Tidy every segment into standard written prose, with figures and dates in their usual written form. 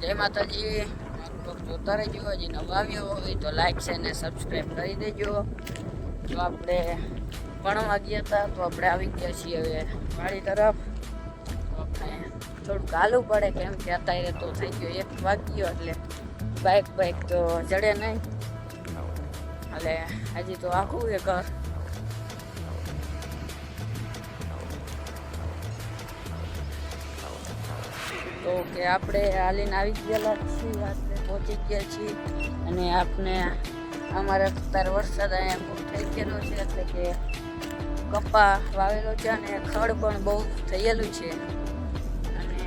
જય માતાજી. જોતા રહેજો. હજી નવા આવ્યો હોય તો લાઈક છે ને સબસ્ક્રાઈબ કરી દેજો. તો આપણે ભણવા ગયા હતા તો આપણે આવી ગયા છીએ હવે વાડી તરફ. તો આપણે થોડુંક હાલવું પડે કેમ કે અત્યારે તો થઈ ગયો 1 વાગ્યો એટલે બાઇક તો ચડે નહીં. એટલે હજી તો આખું એ ઘર તો કે આપણે હાલીને આવી ગયેલા છીએ, આપણે પહોંચી ગયા છીએ. અને આપણે અમારે અત્યારે વરસાદ અહીંયા બહુ થઈ ગયેલો છે એટલે કે કપા વાવેલો છે અને ખડ પણ બહુ થયેલું છે. અને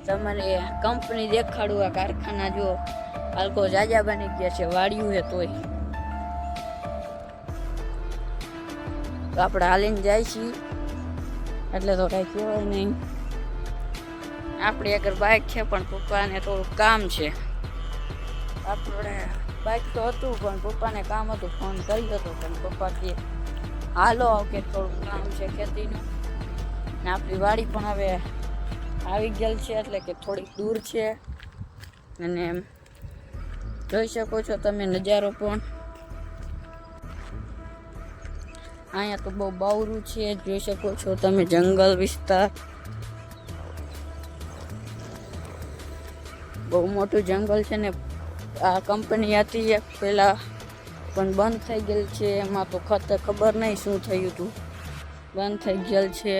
તમારે કંપની દેખાડું આ કારખાના જો હાલકો જાજા બની ગયા છે, વાળ્યું છે તોય. તો આપણે હાલીને જાય છીએ એટલે તો કાંઈ કહેવાય નહીં. આપણી આગળ બાઇક છે પણ પપ્પાને થોડું કામ છે. આપણે બાઇક તો હતું પણ પપ્પાને કામ હતું, ફોન કર્યો હતો પણ પપ્પા કે હાલો કે થોડું કામ છે ખેતીનું. ને આપણી વાડી પણ હવે આવી ગયેલ છે એટલે કે થોડીક દૂર છે. અને જોઈ શકો છો તમે નજારો પણ. અહીંયા તો બહુ બાવરું છે, જોઈ શકો છો તમે જંગલ વિસ્તાર. બહુ મોટું જંગલ છે ને આ કંપની હતી એક પહેલાં પણ બંધ થઈ ગયેલ છે. એમાં તો ખબર નહીં શું થયું હતું, બંધ થઈ ગયેલ છે.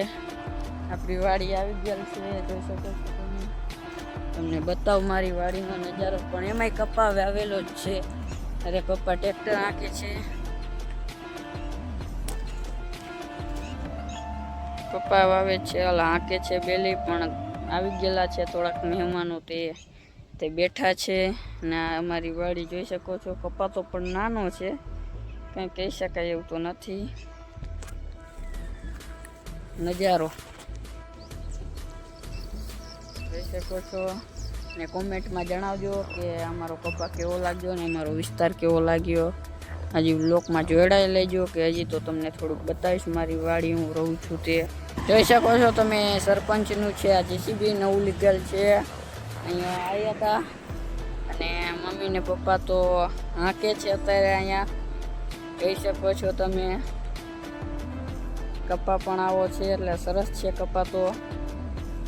આપણી વાડી આવી ગયેલ છે, જોઈ શકો છો તમે. તમને બતાવું મારી વાડીનો નજારો. પણ એમાંય કપા વાવેલો જ છે. અરે પપ્પા ટ્રેક્ટર હાંકે છે. પપ્પા વાવે છે, હાંકે છે બેલી. પણ આવી ગયેલા છે થોડાક મહેમાનો, તે બેઠા છે. ને અમારી વાડી જોઈ શકો છો. કપાતો પણ નાનો છે, કંઈ કહી શકાય એવું તો નથી. નજારો જોઈ શકો છો. ને કોમેન્ટમાં જણાવજો કે અમારો કપા કેવો લાગ્યો ને અમારો વિસ્તાર કેવો લાગ્યો. હજી બ્લોકમાં જોડાઈ લેજો કે હજી તો તમને થોડુંક બતાવીશ મારી વાડી હું રહું છું તે. જોઈ શકો છો તમે સરપંચનું છે. આ જીસીબી નવું લીધેલ છે, અહીંયા આવ્યા હતા. અને મમ્મી ને પપ્પા તો હાંકે છે અત્યારે અહીંયા. જોઈ શકો છો તમે કપા પણ આવો છે એટલે સરસ છે કપા તો.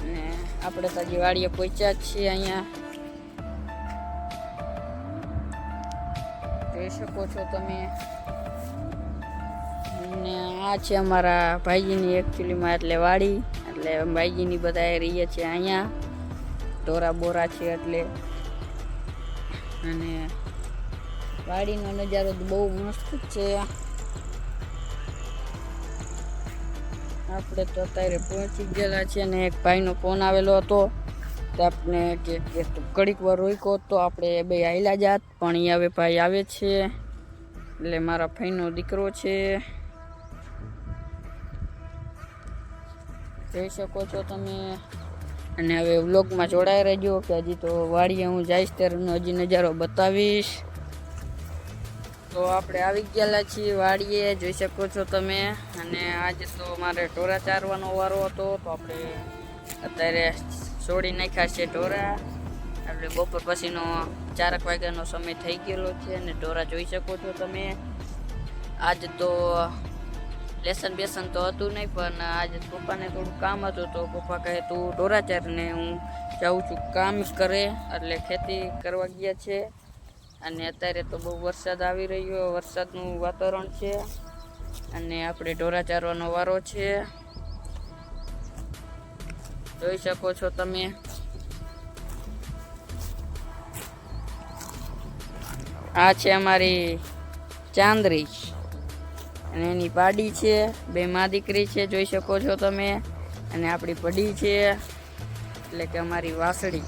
અને આપણે તાજી વાડીએ પહોંચ્યા જ છીએ અહીંયા. જોઈ શકો છો તમે. ને આ છે અમારા ભાઈજીની એકચ્યુઅલીમાં એટલે વાડી. એટલે ભાઈજીની બધા રહીએ છીએ અહીંયા. ઢોરા બોરા છે એટલે. અને વાડીનો નજારો બહુ મસ્ત છે. આપણે તો અત્યારે પહોંચી ગયેલા છીએ. અને એક ભાઈનો ફોન આવેલો હતો તો આપણે કે ઘડીક વાર રોક્યો તો આપણે બે આયલા જાત. પણ એ હવે ભાઈ આવે છે એટલે મારા ભાઈનો દીકરો છે. જોઈ શકો છો તમે. અને હવે વ્લોગમાં જોડાઈ રહેજો કે હજી તો વાડીએ હું જઈશ ત્યારનો હજી નજારો બતાવીશ. તો આપણે આવી ગયેલા છીએ વાડીએ, જોઈ શકો છો તમે. અને આજે તો મારે ઢોરા ચારવાનો વારો હતો તો આપણે અત્યારે છોડી નાખ્યા છે ઢોરા. એટલે બપોર પછીનો 4 વાગ્યાનો સમય થઈ ગયેલો છે. અને ઢોરા જોઈ શકો છો તમે. આજ તો લેસન તો હતું નહીં, પણ આજે પપ્પાને થોડું કામ હતું તો પપ્પા કહે તું ઢોરા ચાર ને હું જાઉં છું કામ કરે. એટલે ખેતી કરવા ગયા છે. અને અત્યારે તો બહુ વરસાદ આવી રહ્યો, વરસાદનું વાતાવરણ છે. અને આપણે ઢોરા ચારવાનો વારો છે, જોઈ શકો છો તમે. આ છે અમારી ચાંદરી અને એની પાડી છે. બે મા દીકરી છે, જોઈ શકો છો તમે. અને આપણી પડી છે એટલે કે અમારી વાસળી.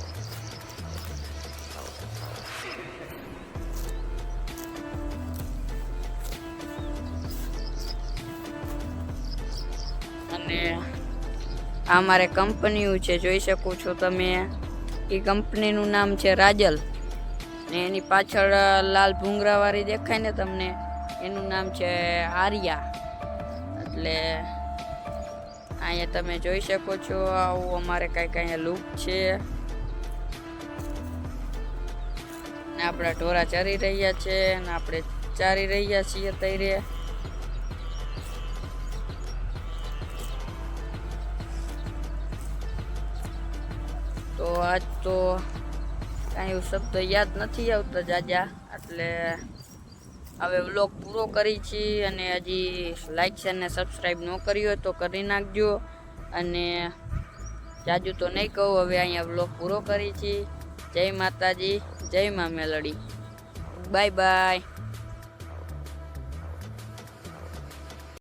અને આ અમારે કંપનીઓ છે, જોઈ શકો છો તમે. એ કંપનીનું નામ છે રાજલ. ને એની પાછળ લાલ ભૂંગરાવાળી દેખાય ને તમને, એનું નામ છે આર્યા. એટલે અહીંયા તમે જોઈ શકો છો આવું અમારે કાંઈક અહીંયા લુક છે. આપણા ઢોરા ચરી રહ્યા છે અને આપણે ચારી રહ્યા છીએ તૈરે. તો આજ તો કાંઈ શબ્દ યાદ નથી આવતા જાજા, એટલે હવે વ્લોગ પૂરો કરી છીએ. અને હજી લાઈક શેર ને સબસ્ક્રાઈબ ન કરી હોય તો કરી નાખજો. અને જાજુ તો નહીં કહું, હવે અહીંયા વ્લોગ પૂરો કરી છીએ. જય માતાજી, જય મા મેલડી, બાય બાય.